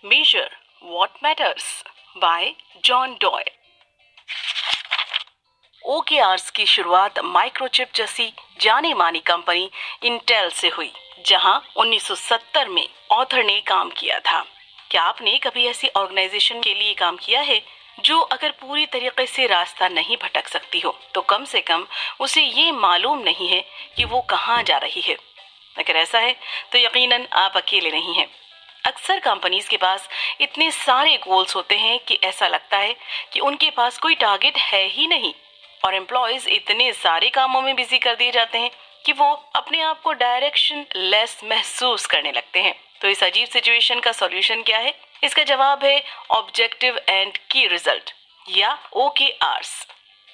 Measure What Matters by John Doerr. OKRs की शुरुआत microchip जैसी जानी मानी कंपनी इंटेल से हुई, जहां 1970 में ऑथर ने काम किया था। क्या आपने कभी ऐसी ऑर्गेनाइजेशन के लिए काम किया है जो अगर पूरी तरीके से रास्ता नहीं भटक सकती हो तो कम से कम उसे ये मालूम नहीं है कि वो कहाँ जा रही है? अगर ऐसा है तो यकीनन आप अकेले नहीं हैं। अक्सर कंपनीज के पास इतने सारे गोल्स होते हैं कि ऐसा लगता है कि उनके पास कोई टारगेट है ही नहीं, और एम्प्लॉयज इतने सारे कामों में बिजी कर दिए जाते हैं कि वो अपने आप को डायरेक्शन लेस महसूस करने लगते हैं। तो इस अजीब सिचुएशन का सॉल्यूशन क्या है? इसका जवाब है ऑब्जेक्टिव एंड की रिजल्ट या OKRs।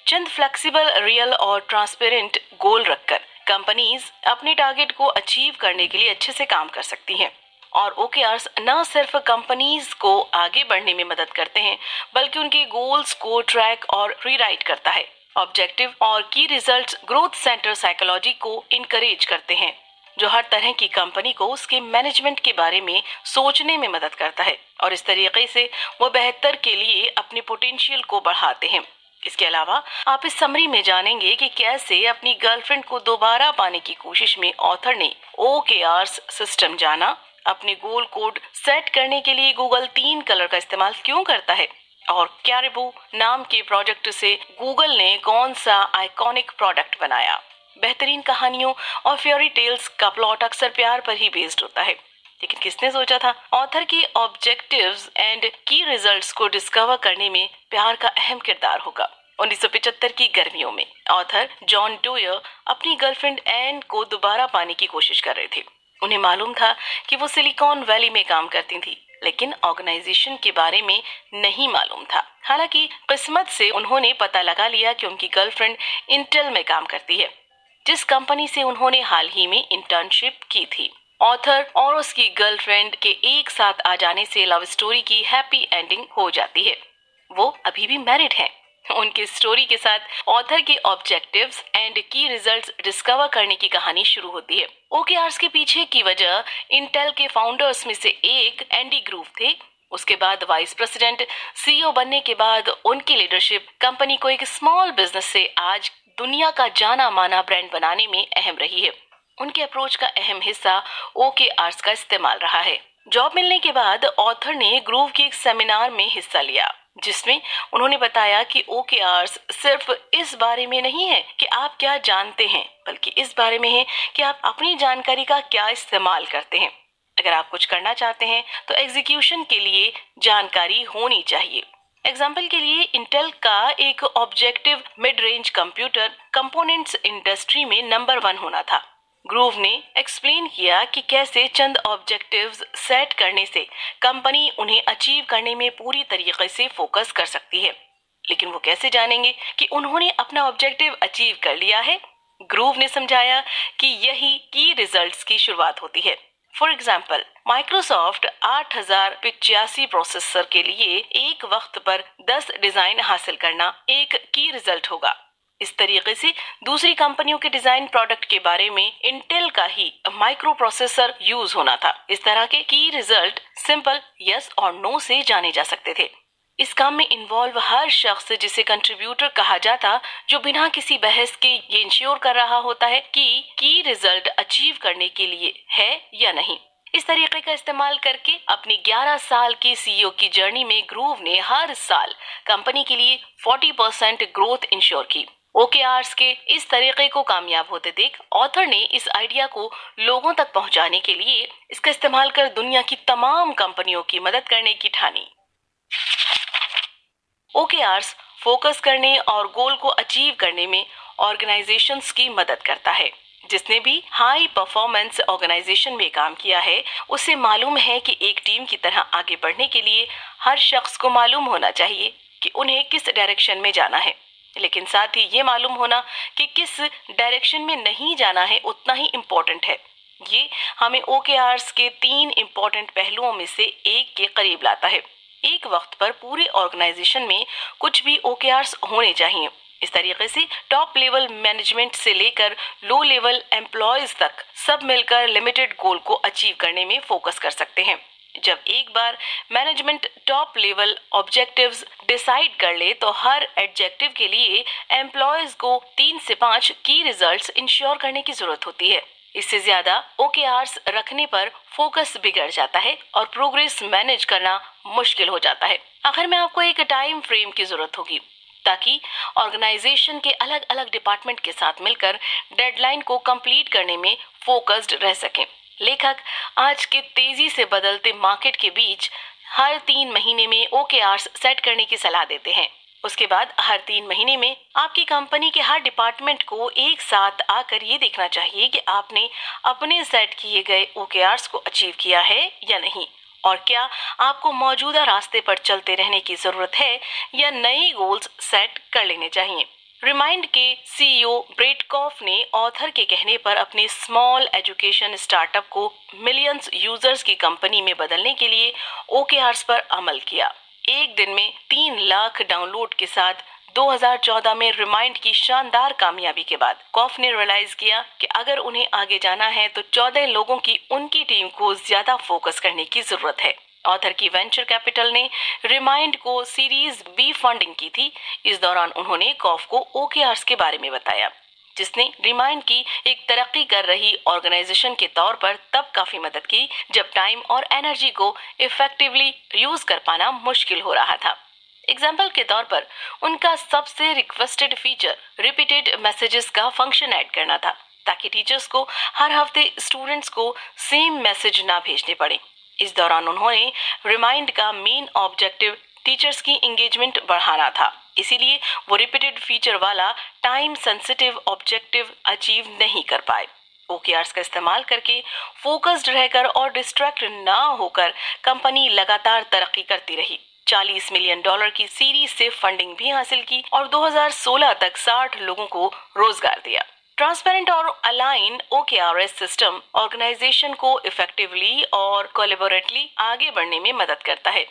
चंद फ्लेक्सिबल, रियल और ट्रांसपेरेंट गोल रखकर कंपनीज अपने टारगेट को अचीव करने के लिए अच्छे से काम कर सकती हैं। और OKRs न सिर्फ कंपनीज को आगे बढ़ने में मदद करते हैं बल्कि उनके गोल्स को ट्रैक और रीराइट करता है। ऑब्जेक्टिव और की रिजल्ट्स ग्रोथ सेंटर साइकोलॉजी को इनकरेज करते हैं, जो हर तरह की कंपनी को उसके मैनेजमेंट के बारे में सोचने में मदद करता है और इस तरीके से वो बेहतर के लिए अपने पोटेंशियल को बढ़ाते हैं। इसके अलावा आप इस समरी में जानेंगे कि कैसे अपनी गर्लफ्रेंड को दोबारा पाने की कोशिश में ऑथर ने OKRs सिस्टम जाना, अपने गोल कोड सेट करने के लिए गूगल 3 कलर का इस्तेमाल क्यों करता है, और कैरिबू नाम के प्रोजेक्ट से गूगल ने कौन सा आइकॉनिक प्रोडक्ट बनाया। बेहतरीन कहानियों और फ्योरी टेल्स का प्लॉट अक्सर प्यार पर ही बेस्ड होता है, लेकिन किसने सोचा था ऑथर की ऑब्जेक्टिव्स एंड की रिजल्ट्स को डिस्कवर करने में प्यार का अहम किरदार होगा। 1975 की गर्मियों में ऑथर जॉन डोयर अपनी गर्लफ्रेंड एन को दोबारा पाने की कोशिश कर रहे थे। उन्हें मालूम था कि वो सिलिकॉन वैली में काम करती थी, लेकिन ऑर्गेनाइजेशन के बारे में नहीं मालूम था। हालांकि किस्मत से उन्होंने पता लगा लिया कि उनकी गर्लफ्रेंड इंटेल में काम करती है, जिस कंपनी से उन्होंने हाल ही में इंटर्नशिप की थी। ऑथर और उसकी गर्लफ्रेंड के एक साथ आ जाने से लव स्टोरी की हैप्पी एंडिंग हो जाती है। वो अभी भी मैरिड हैं। उनकी स्टोरी के साथ ऑथर के ऑब्जेक्टिव्स एंड की रिजल्ट्स डिस्कवर करने की कहानी शुरू होती है। OKRs के पीछे की वजह इंटेल के फाउंडर्स में से एक एंडी ग्रूव थे। उसके बाद वाइस प्रेसिडेंट CEO बनने के बाद उनकी लीडरशिप कंपनी को एक स्मॉल बिजनेस से आज दुनिया का जाना माना ब्रांड बनाने में अहम रही है। उनके अप्रोच का अहम हिस्सा OKRs का इस्तेमाल रहा है। जॉब मिलने के बाद ऑथर ने ग्रूव के एक सेमिनार में हिस्सा लिया, जिसमें उन्होंने बताया कि OKRs सिर्फ इस बारे में नहीं है कि आप क्या जानते हैं, बल्कि इस बारे में है कि आप अपनी जानकारी का क्या इस्तेमाल करते हैं। अगर आप कुछ करना चाहते हैं तो एग्जीक्यूशन के लिए जानकारी होनी चाहिए। एग्जाम्पल के लिए इंटेल का एक objective mid range computer components industry में नंबर 1 होना था। ग्रूव ने एक्सप्लेन किया कि कैसे चंद ऑब्जेक्टिव्स सेट करने से कंपनी उन्हें अचीव करने में पूरी तरीके से फोकस कर सकती है। लेकिन वो कैसे जानेंगे कि उन्होंने अपना ऑब्जेक्टिव अचीव कर लिया है? ग्रूव ने समझाया कि यही की रिजल्ट्स की शुरुआत होती है। फॉर एग्जाम्पल, माइक्रोसॉफ्ट 8085 प्रोसेसर के लिए एक वक्त पर 10 डिजाइन हासिल करना एक की रिजल्ट होगा। इस तरीके से दूसरी कंपनियों के डिजाइन प्रोडक्ट के बारे में इंटेल का ही माइक्रो प्रोसेसर यूज होना था। इस तरह के की रिजल्ट सिंपल यस और नो से जाने जा सकते थे। इस काम में इन्वॉल्व हर शख्स, जिसे कंट्रीब्यूटर कहा जाता, जो बिना किसी बहस के ये इंश्योर कर रहा होता है कि की रिजल्ट अचीव करने के लिए है या नहीं। इस तरीके का इस्तेमाल करके अपनी 11 साल की CEO की जर्नी में ग्रूव ने हर साल कंपनी के लिए 40% ग्रोथ इंश्योर की। OKRs के इस तरीके को कामयाब होते देख ऑथर ने इस आइडिया को लोगों तक पहुंचाने के लिए इसका इस्तेमाल कर दुनिया की तमाम कंपनियों की मदद करने की ठानी। OKRs फोकस करने और गोल को अचीव करने में ऑर्गेनाइजेशंस की मदद करता है। जिसने भी हाई परफॉर्मेंस ऑर्गेनाइजेशन में काम किया है उसे मालूम है कि एक टीम की तरह आगे बढ़ने के लिए हर शख्स को मालूम होना चाहिए कि उन्हें किस डायरेक्शन में जाना है, लेकिन साथ ही ये मालूम होना कि किस डायरेक्शन में नहीं जाना है उतना ही इम्पोर्टेंट है। ये हमें OKRs के 3 इम्पोर्टेंट पहलुओं में से एक के करीब लाता है। एक वक्त पर पूरे ऑर्गेनाइजेशन में कुछ भी OKRs होने चाहिए। इस तरीके से टॉप लेवल मैनेजमेंट से लेकर लो लेवल एम्प्लॉयज तक सब मिलकर लिमिटेड गोल को अचीव करने में फोकस कर सकते हैं। जब एक बार management top level objectives decide कर ले तो हर एडजेक्टिव के लिए एम्प्लॉयज को 3 से 5 की रिजल्ट्स इंश्योर करने की जरूरत होती है। इससे ज्यादा OKRs रखने पर फोकस बिगड़ जाता है और प्रोग्रेस मैनेज करना मुश्किल हो जाता है। आखिर में आपको एक टाइम फ्रेम की जरूरत होगी ताकि ऑर्गेनाइजेशन के अलग अलग डिपार्टमेंट के साथ मिलकर डेडलाइन को कंप्लीट करने में फोकस्ड रह सकें। लेखक आज के तेजी से बदलते मार्केट के बीच हर 3 महीने में OKRs सेट करने की सलाह देते हैं। उसके बाद हर 3 महीने में आपकी कंपनी के हर डिपार्टमेंट को एक साथ आकर ये देखना चाहिए कि आपने अपने सेट किए गए OKRs को अचीव किया है या नहीं, और क्या आपको मौजूदा रास्ते पर चलते रहने की जरूरत है या नए गोल्स सेट कर लेने चाहिए। रिमाइंड के CEO ब्रेट कॉफ ने ऑथर के कहने पर अपने स्मॉल एजुकेशन स्टार्टअप को मिलियंस यूजर्स की कंपनी में बदलने के लिए OKRs पर अमल किया। एक दिन में 3 लाख डाउनलोड के साथ 2014 में रिमाइंड की शानदार कामयाबी के बाद कॉफ ने रियलाइज किया कि अगर उन्हें आगे जाना है तो 14 लोगों की उनकी टीम को ज्यादा फोकस करने की जरूरत है। ऑथर की वेंचर कैपिटल ने रिमाइंड को सीरीज B फंडिंग की थी। इस दौरान उन्होंने कॉफ को OKRs के बारे में बताया, जिसने रिमाइंड की एक तरक्की कर रही ऑर्गेनाइजेशन के तौर पर तब काफी मदद की जब टाइम और एनर्जी को इफेक्टिवली यूज कर पाना मुश्किल हो रहा था। एग्जाम्पल के तौर पर उनका सबसे रिक्वेस्टेड फीचर रिपीटेड मैसेजेस का फंक्शन ऐड करना था, ताकि टीचर्स को हर हफ्ते स्टूडेंट्स को सेम मैसेज ना भेजने पड़े। इस दौरान उन्होंने रिमाइंड का मेन ऑब्जेक्टिव टीचर्स की एंगेजमेंट बढ़ाना था, इसीलिए वो रिपीटेड फीचर वाला टाइम सेंसिटिव ऑब्जेक्टिव अचीव नहीं कर पाए। OKRs का इस्तेमाल करके फोकस्ड रहकर और डिस्ट्रैक्ट ना होकर कंपनी लगातार तरक्की करती रही। $40 मिलियन की सीरीज से फंडिंग भी हासिल की और 2016 तक 60 लोगों को रोजगार दिया। ट्रांसपेरेंट और अलाइन OKRs सिस्टम ऑर्गेनाइजेशन को इफेक्टिवली और कोलैबोरेटिवली आगे बढ़ने में मदद करता है।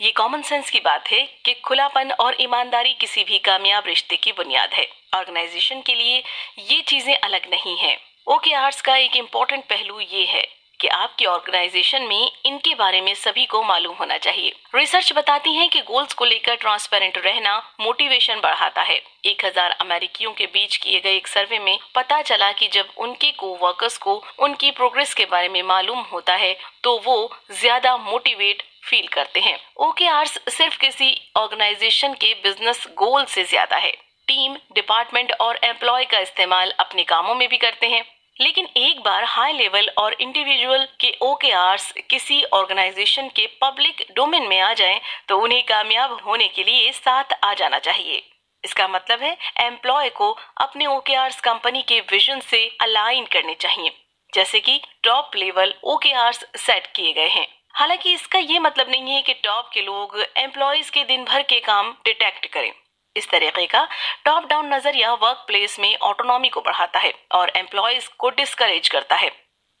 ये कॉमन सेंस की बात है कि खुलापन और ईमानदारी किसी भी कामयाब रिश्ते की बुनियाद है। ऑर्गेनाइजेशन के लिए ये चीजें अलग नहीं हैं। OKRs का एक इम्पोर्टेंट पहलू ये है कि आपकी ऑर्गेनाइजेशन में इनके बारे में सभी को मालूम होना चाहिए। रिसर्च बताती है कि गोल्स को लेकर ट्रांसपेरेंट रहना मोटिवेशन बढ़ाता है। 1000 अमेरिकियों के बीच किए गए एक सर्वे में पता चला कि जब उनके कोवर्कर्स को उनकी प्रोग्रेस के बारे में मालूम होता है तो वो ज्यादा मोटिवेट फील करते हैं। OKRs सिर्फ किसी ऑर्गेनाइजेशन के बिजनेस गोल से ज्यादा है। टीम, डिपार्टमेंट और एम्प्लॉय का इस्तेमाल अपने कामों में भी करते हैं, लेकिन एक बार हाई लेवल और इंडिविजुअल के OKRs किसी ऑर्गेनाइजेशन के पब्लिक डोमेन में आ जाएं, तो उन्हें कामयाब होने के लिए साथ आ जाना चाहिए। इसका मतलब है एम्प्लॉय को अपने OKRs कंपनी के विजन से अलाइन करने चाहिए, जैसे कि टॉप लेवल OKRs सेट किए गए हैं। हालांकि इसका ये मतलब नहीं है कि टॉप के लोग एम्प्लॉयज के दिन भर के काम डिटेक्ट करें। इस तरीके का टॉप डाउन नजरिया वर्क प्लेस में ऑटोनॉमी को बढ़ाता है और एम्प्लॉयज को डिस्करेज करता है।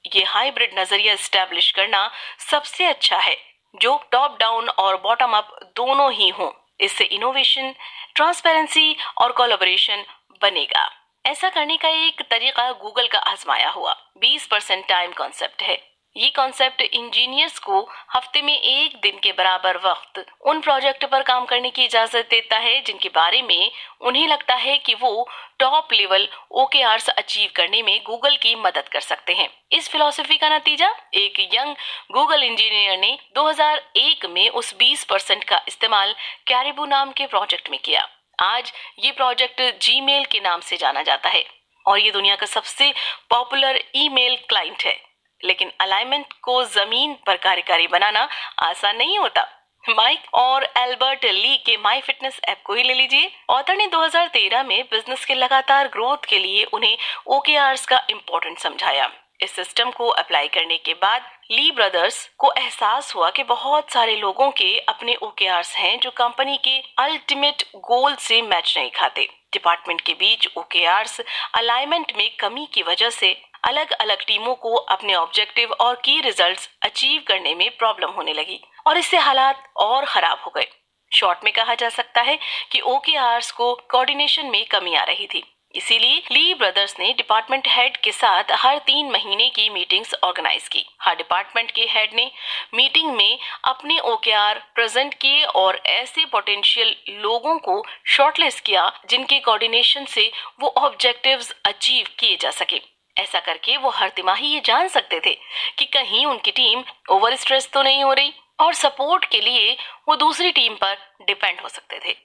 ये हाइब्रिड नजरिया एस्टैब्लिश करना सबसे अच्छा है, जो टॉप डाउन और बॉटम अप दोनों ही हों। इससे इनोवेशन, ट्रांसपेरेंसी और कोलैबोरेशन बनेगा। ऐसा करने का एक तरीका गूगल का आजमाया हुआ 20% टाइम कॉन्सेप्ट है। ये कॉन्सेप्ट इंजीनियर्स को हफ्ते में एक दिन के बराबर वक्त उन प्रोजेक्ट पर काम करने की इजाजत देता है जिनके बारे में उन्हें लगता है कि वो टॉप लेवल OKRs अचीव करने में गूगल की मदद कर सकते हैं। इस फिलॉसफी का नतीजा एक यंग गूगल इंजीनियर ने 2001 में उस 20% का इस्तेमाल कैरिबू नाम के प्रोजेक्ट में किया। आज ये प्रोजेक्ट जीमेल के नाम से जाना जाता है और ये दुनिया का सबसे पॉपुलर ईमेल क्लाइंट है। लेकिन अलाइनमेंट को जमीन पर कार्यकारी बनाना आसान नहीं होता। माइक और एल्बर्ट ली के माई फिटनेस ऐप को ही ले लीजिए। ऑथर ने 2013 में बिजनेस के लगातार ग्रोथ के लिए उन्हें OKRs का इम्पोर्टेंट समझाया। इस सिस्टम को अप्लाई करने के बाद ली ब्रदर्स को एहसास हुआ कि बहुत सारे लोगों के अपने OKRs हैं जो कंपनी के अल्टीमेट गोल से मैच नहीं खाते। डिपार्टमेंट के बीच OKRs अलाइनमेंट में कमी की वजह से अलग अलग टीमों को अपने ऑब्जेक्टिव और की रिजल्ट्स अचीव करने में प्रॉब्लम होने लगी और इससे हालात और खराब हो गए। शॉर्ट में कहा जा सकता है कि OKRs को कोऑर्डिनेशन में कमी आ रही थी। इसीलिए ली ब्रदर्स ने डिपार्टमेंट हेड के साथ हर 3 महीने की मीटिंग्स ऑर्गेनाइज की। हर डिपार्टमेंट के हेड ने मीटिंग में अपने ओकेआर प्रेजेंट किए और ऐसे पोटेंशियल लोगों को शॉर्टलिस्ट किया जिनके कोऑर्डिनेशन से वो ऑब्जेक्टिव्स अचीव किए जा सके। ऐसा करके वो हर तिमाही ये जान सकते थे कि कहीं उनकी टीम ओवर स्ट्रेस तो नहीं हो रही, और सपोर्ट के लिए वो दूसरी टीम पर डिपेंड हो सकते थे।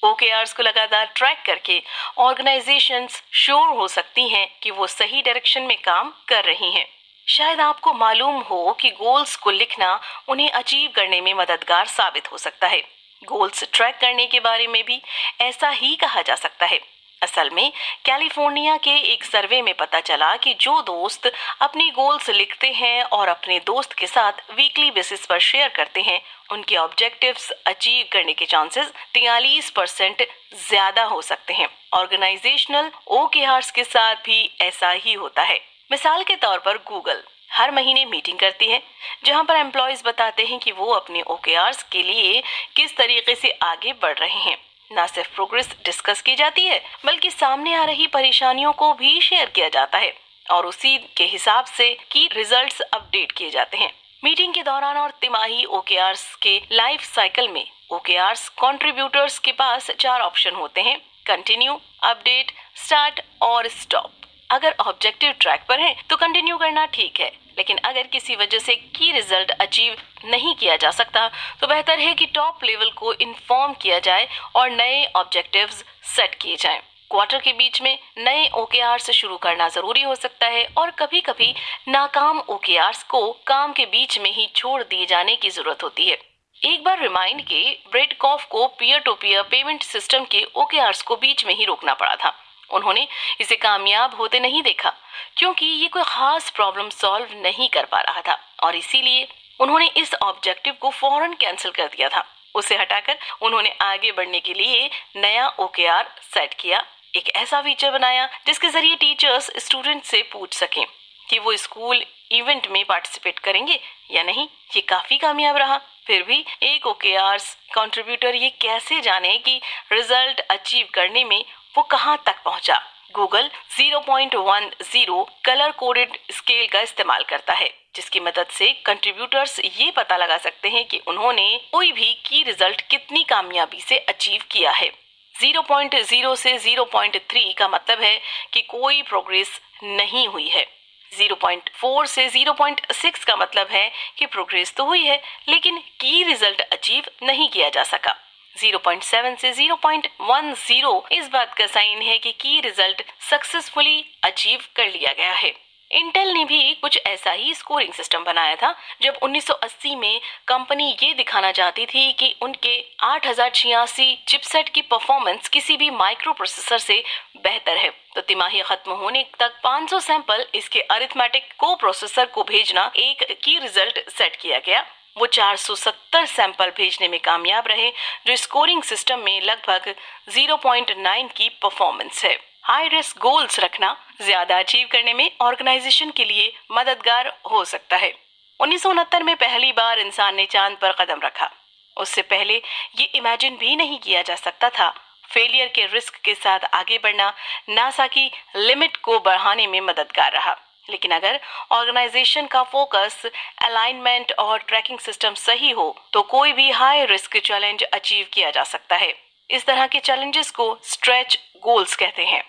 ओकेआर्स को लगातार ट्रैक करके ऑर्गेनाइजेशंस श्योर हो सकती हैं कि वो सही डायरेक्शन में काम कर रही हैं। शायद आपको मालूम हो कि गोल्स को लिखना उन्हें अचीव करने में मददगार साबित हो सकता है। गोल्स ट्रैक करने के बारे में भी ऐसा ही कहा जा सकता है। असल में कैलिफोर्निया के एक सर्वे में पता चला कि जो दोस्त अपने गोल्स लिखते हैं और अपने दोस्त के साथ वीकली बेसिस पर शेयर करते हैं, उनके ऑब्जेक्टिव्स अचीव करने के चांसेस 43% ज्यादा हो सकते हैं। ऑर्गेनाइजेशनल ओकेआर्स के साथ भी ऐसा ही होता है। मिसाल के तौर पर गूगल हर महीने मीटिंग करती है जहां पर एम्प्लॉयज बताते हैं कि वो अपने ओकेआर्स के लिए किस तरीके से आगे बढ़ रहे हैं। न सिर्फ प्रोग्रेस डिस्कस की जाती है बल्कि सामने आ रही परेशानियों को भी शेयर किया जाता है और उसी के हिसाब से की रिजल्ट्स अपडेट किए जाते हैं। मीटिंग के दौरान और तिमाही ओकेआर्स के लाइफ साइकिल में ओकेआर्स कंट्रीब्यूटर्स के पास 4 ऑप्शन होते हैं: कंटिन्यू, अपडेट, स्टार्ट और स्टॉप। अगर ऑब्जेक्टिव ट्रैक पर है तो कंटिन्यू करना ठीक है, लेकिन अगर किसी वजह से की रिजल्ट अचीव नहीं किया जा सकता तो बेहतर है कि टॉप लेवल को इन्फॉर्म किया जाए और नए ऑब्जेक्टिव्स सेट किए जाएं। क्वार्टर के बीच में नए ओकेआर्स शुरू करना जरूरी हो सकता है और कभी कभी नाकाम ओकेआर्स को काम के बीच में ही छोड़ दिए जाने की जरूरत होती है। एक बार रिमाइंड के ब्रेड कॉफ को peer to peer payment system के ओकेआर्स को बीच में ही रोकना पड़ा था। उन्होंने इसे कामयाब होते नहीं देखा क्योंकि ये कोई खास प्रॉब्लम सॉल्व नहीं कर पा रहा था और इसीलिए उन्होंने इस ऑब्जेक्टिव को फौरन कैंसिल कर दिया था। उसे हटाकर उन्होंने आगे बढ़ने के लिए नया ओकेआर सेट किया, एक ऐसा फीचर बनाया जिसके जरिए टीचर्स स्टूडेंट से पूछ सकें कि वो स्कूल इवेंट में पार्टिसिपेट करेंगे या नहीं। ये काफी कामयाब रहा। फिर भी एक ओकेआर्स कंट्रीब्यूटर ये कैसे जाने कि रिजल्ट अचीव करने में वो कहां तक पहुंचा। गूगल 0.10 कलर कोडेड स्केल का इस्तेमाल करता है जिसकी मदद से कंट्रीब्यूटर्स ये पता लगा सकते हैं कि उन्होंने कोई भी की रिजल्ट कितनी कामयाबी से अचीव किया है। 0.0 से 0.3 का मतलब है कि कोई प्रोग्रेस नहीं हुई है। 0.4 से 0.6 का मतलब है कि प्रोग्रेस तो हुई है लेकिन की रिजल्ट अचीव नहीं किया जा सका। 0.7 से 0.10 इस बात का साइन है कि की रिजल्ट सक्सेसफुली अचीव कर लिया गया है। इंटेल ने भी कुछ ऐसा ही स्कोरिंग सिस्टम बनाया था जब 1980 में कंपनी ये दिखाना चाहती थी कि उनके 8086 चिपसेट की परफॉर्मेंस किसी भी माइक्रो प्रोसेसर से बेहतर है, तो तिमाही खत्म होने तक 500 सैंपल इसके अरिथमेटिक को प्रोसेसर को भेजना एक की रिजल्ट सेट किया गया। वो 470 सैंपल भेजने में कामयाब रहे जो स्कोरिंग सिस्टम में लगभग 0.9 की परफॉर्मेंस है। हाई रिस्क गोल्स रखना ज्यादा अचीव करने में ऑर्गेनाइजेशन के लिए मददगार हो सकता है। 1969 में पहली बार इंसान ने चांद पर कदम रखा। उससे पहले ये इमेजिन भी नहीं किया जा सकता था। फेलियर के रिस्क के साथ आगे बढ़ना नासा की लिमिट को बढ़ाने में मददगार रहा। लेकिन अगर ऑर्गेनाइजेशन का फोकस, अलाइनमेंट और ट्रैकिंग सिस्टम सही हो तो कोई भी हाई रिस्क चैलेंज अचीव किया जा सकता है। इस तरह के चैलेंजेस को स्ट्रेच गोल्स कहते हैं।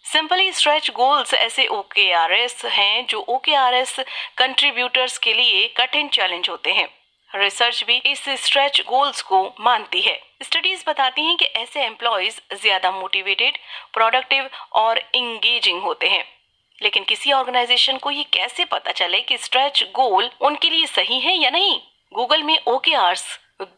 सिंपली स्ट्रेच गोल्स ऐसे ओकेआरएस हैं जो ओकेआरएस कंट्रीब्यूटर्स के लिए कठिन चैलेंज होते हैं। रिसर्च भी इस स्ट्रेच गोल्स को मानती है। स्टडीज बताती हैं कि ऐसे एम्प्लॉयज ज्यादा मोटिवेटेड, प्रोडक्टिव और इंगेजिंग होते हैं। लेकिन किसी ऑर्गेनाइजेशन को ये कैसे पता चले कि स्ट्रेच गोल उनके लिए सही है या नहीं? गूगल में ओकेआर्स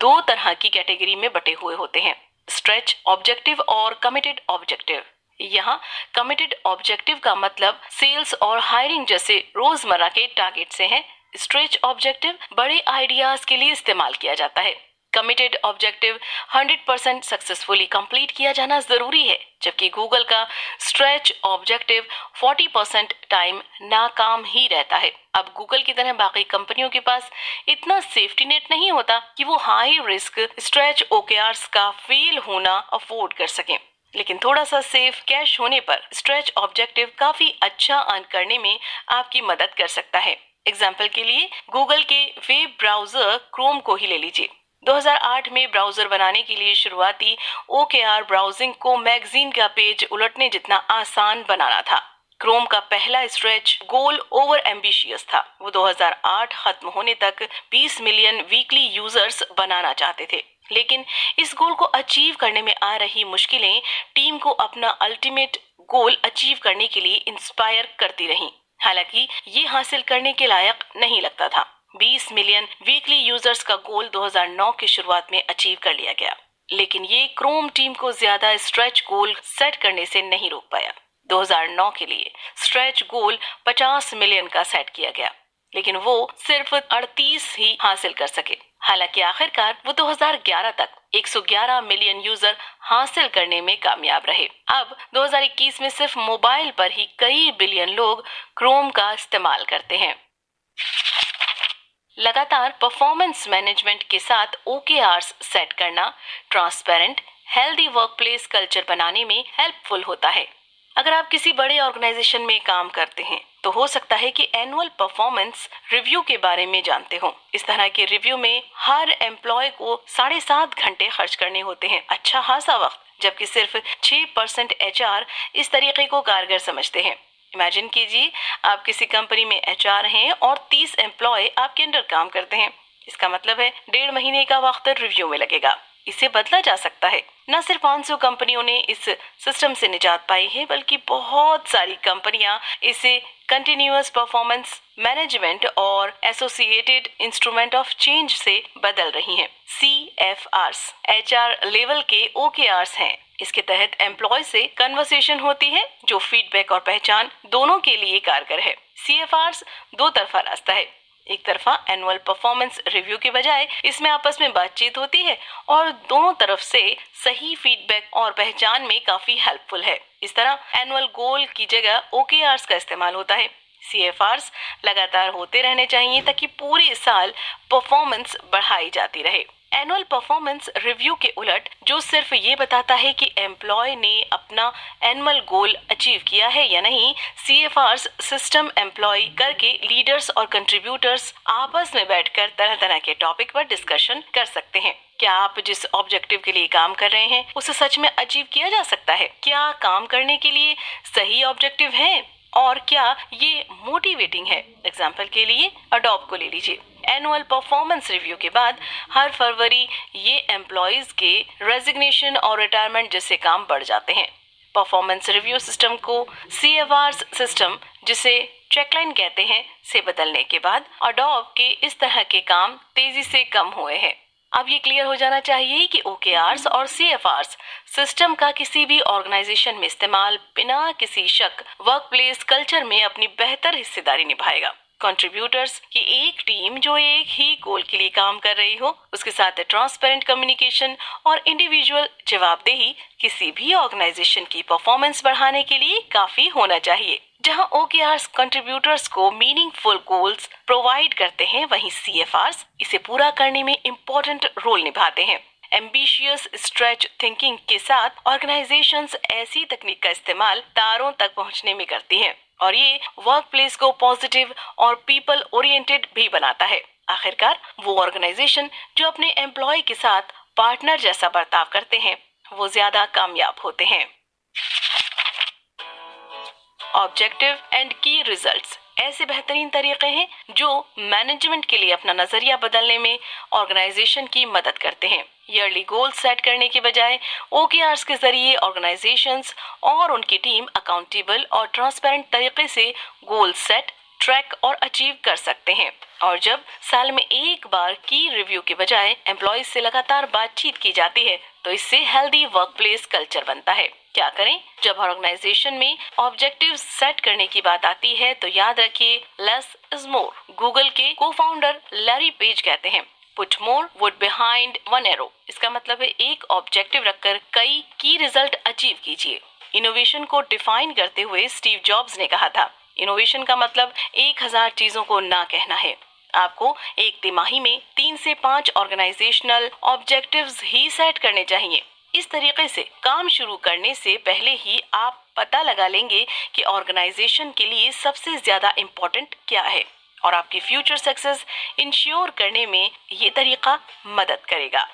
2 तरह की कैटेगरी में बटे हुए होते हैं: स्ट्रेच ऑब्जेक्टिव और कमिटेड ऑब्जेक्टिव। यहाँ कमिटेड ऑब्जेक्टिव का मतलब सेल्स और हायरिंग जैसे रोजमर्रा के टारगेट से है। स्ट्रेच ऑब्जेक्टिव बड़े आइडियाज के लिए इस्तेमाल किया जाता है। कमिटेड ऑब्जेक्टिव 100% सक्सेसफुली कंप्लीट किया जाना जरूरी है, जबकि गूगल का स्ट्रेच ऑब्जेक्टिव 40% टाइम नाकाम ही रहता है। अब गूगल की तरह बाकी कंपनियों के पास इतना सेफ्टी नेट नहीं होता कि वो हाई रिस्क स्ट्रेच ओकेआर्स का फेल होना अफोर्ड कर सकें। लेकिन थोड़ा सा सेफ कैश होने पर स्ट्रेच ऑब्जेक्टिव काफी अच्छा अर्न करने में आपकी मदद कर सकता है। एग्जाम्पल के लिए गूगल के वेब ब्राउजर क्रोम को ही ले लीजिए। 2008 में ब्राउजर बनाने के लिए शुरुआती OKR ब्राउजिंग को मैगजीन का पेज उलटने जितना आसान बनाना था। क्रोम का पहला स्ट्रेच गोल ओवर एम्बिशियस था। वो 2008 खत्म होने तक 20 मिलियन वीकली यूजर्स बनाना चाहते थे, लेकिन इस गोल को अचीव करने में आ रही मुश्किलें टीम को अपना अल्टीमेट गोल अचीव करने के लिए इंस्पायर करती रहीं। हालांकि ये हासिल करने के लायक नहीं लगता था। 20 मिलियन वीकली यूजर्स का गोल 2009 की शुरुआत में अचीव कर लिया गया, लेकिन ये क्रोम टीम को ज्यादा स्ट्रेच गोल सेट करने से नहीं रोक पाया। 2009 के लिए स्ट्रेच गोल 50 मिलियन का सेट किया गया, लेकिन वो सिर्फ 38 ही हासिल कर सके। हालांकि आखिरकार वो 2011 तक 111 मिलियन यूजर हासिल करने में कामयाब रहे। अब 2021 में सिर्फ मोबाइल पर ही कई बिलियन लोग क्रोम का इस्तेमाल करते हैं। लगातार परफॉर्मेंस मैनेजमेंट के साथ OKRs सेट करना ट्रांसपेरेंट हेल्दी वर्कप्लेस कल्चर बनाने में हेल्पफुल होता है। अगर आप किसी बड़े ऑर्गेनाइजेशन में काम करते हैं तो हो सकता है कि एनुअल परफॉर्मेंस रिव्यू के बारे में जानते हो। इस तरह के रिव्यू में हर एम्प्लॉय को 7.5 घंटे खर्च करने होते हैं, अच्छा खासा वक्त, जबकि सिर्फ 6% HR इस तरीके को कारगर समझते हैं। इमेजिन कीजिए आप किसी कंपनी में HR हैं और 30 एम्प्लॉय आपके अंडर काम करते हैं। इसका मतलब है 1.5 महीने का वक्त रिव्यू में लगेगा। इसे बदला जा सकता है। न सिर्फ 500 कंपनियों ने इस सिस्टम से निजात पाई है, बल्कि बहुत सारी कंपनियां इसे कंटिन्यूअस परफॉर्मेंस मैनेजमेंट और एसोसिएटेड इंस्ट्रूमेंट ऑफ चेंज से बदल रही हैं। CFRs HR लेवल के OKRs हैं। इसके तहत एम्प्लॉय से कन्वर्सेशन होती है जो फीडबैक और पहचान दोनों के लिए कारगर है। CFRs दो तरफा रास्ता है। एक तरफा एनुअल परफॉर्मेंस रिव्यू के बजाय इसमें आपस में बातचीत होती है और दोनों तरफ से सही फीडबैक और पहचान में काफी हेल्पफुल है। इस तरह एनुअल गोल की जगह OKRs का इस्तेमाल होता है। CFRs लगातार होते रहने चाहिए ताकि पूरे साल परफॉर्मेंस बढ़ाई जाती रहे। एनुअल परफॉर्मेंस रिव्यू के उलट जो सिर्फ ये बताता है कि एम्प्लॉय ने अपना एनुअल गोल अचीव किया है या नहीं, CFRs सिस्टम एम्प्लॉय करके लीडर्स और कंट्रीब्यूटर्स आपस में बैठकर तरह तरह के टॉपिक पर डिस्कशन कर सकते हैं। क्या आप जिस ऑब्जेक्टिव के लिए काम कर रहे हैं उसे सच में अचीव किया जा सकता है? क्या काम करने के लिए सही ऑब्जेक्टिव है और क्या ये मोटिवेटिंग है? एग्जाम्पल के लिए अडोब को ले लीजिए। एनुअल परफॉर्मेंस रिव्यू के बाद हर फरवरी ये एम्प्लॉयज के रेजिग्नेशन और रिटायरमेंट जैसे काम बढ़ जाते हैं। परफॉर्मेंस रिव्यू सिस्टम को CFRs सिस्टम, जिसे चेकलाइन कहते हैं, से बदलने के बाद अडोब के इस तरह के काम तेजी से कम हुए हैं। अब ये क्लियर हो जाना चाहिए कि OKRs और CFRs सिस्टम का किसी भी ऑर्गेनाइजेशन में इस्तेमाल बिना किसी शक वर्कप्लेस कल्चर में अपनी बेहतर हिस्सेदारी निभाएगा। कंट्रीब्यूटर्स की एक टीम जो एक ही गोल के लिए काम कर रही हो, उसके साथ ट्रांसपेरेंट कम्युनिकेशन और इंडिविजुअल जवाबदेही किसी भी ऑर्गेनाइजेशन की परफॉर्मेंस बढ़ाने के लिए काफी होना चाहिए। जहां OKRs कंट्रीब्यूटर्स को मीनिंगफुल गोल्स प्रोवाइड करते हैं, वहीं CFRs इसे पूरा करने में इम्पोर्टेंट रोल निभाते हैं। एम्बिशियस स्ट्रेच थिंकिंग के साथ ऑर्गेनाइजेशंस ऐसी तकनीक का इस्तेमाल तारों तक पहुंचने में करती हैं और ये वर्कप्लेस को पॉजिटिव और पीपल ओरिएंटेड भी बनाता है। आखिरकार वो ऑर्गेनाइजेशन जो अपने एम्प्लॉय के साथ पार्टनर जैसा बर्ताव करते हैं वो ज्यादा कामयाब होते हैं। ऑब्जेक्टिव एंड की रिजल्ट्स ऐसे बेहतरीन तरीके हैं जो मैनेजमेंट के लिए अपना नजरिया बदलने में ऑर्गेनाइजेशन की मदद करते हैं। ईयरली गोल सेट करने के बजाय OKRs के जरिए ऑर्गेनाइजेशंस और उनकी टीम अकाउंटेबल और ट्रांसपेरेंट तरीके से गोल सेट, ट्रैक और अचीव कर सकते हैं। और जब साल में एक बार की रिव्यू के बजाय एम्प्लॉयज से लगातार बातचीत की जाती है तो इससे हेल्दी वर्कप्लेस कल्चर बनता है। क्या करें? जब ऑर्गेनाइजेशन में ऑब्जेक्टिव सेट करने की बात आती है तो याद रखिए, लेस इज मोर। गूगल के को-फाउंडर लैरी पेज कहते हैं, put more would behind one arrow. इसका मतलब है एक ऑब्जेक्टिव रखकर कई की रिजल्ट अचीव कीजिए। इनोवेशन को डिफाइन करते हुए स्टीव जॉब्स ने कहा था, इनोवेशन का मतलब 1000 चीजों को ना कहना है। आपको एक तिमाही में 3 से 5 ऑर्गेनाइजेशनल ऑब्जेक्टिव्स ही सेट करने चाहिए। इस तरीके से काम शुरू करने से पहले ही आप पता लगा लेंगे कि ऑर्गेनाइजेशन के लिए सबसे ज्यादा इम्पोर्टेंट क्या है और आपकी फ्यूचर सक्सेस इंश्योर करने में ये तरीका मदद करेगा।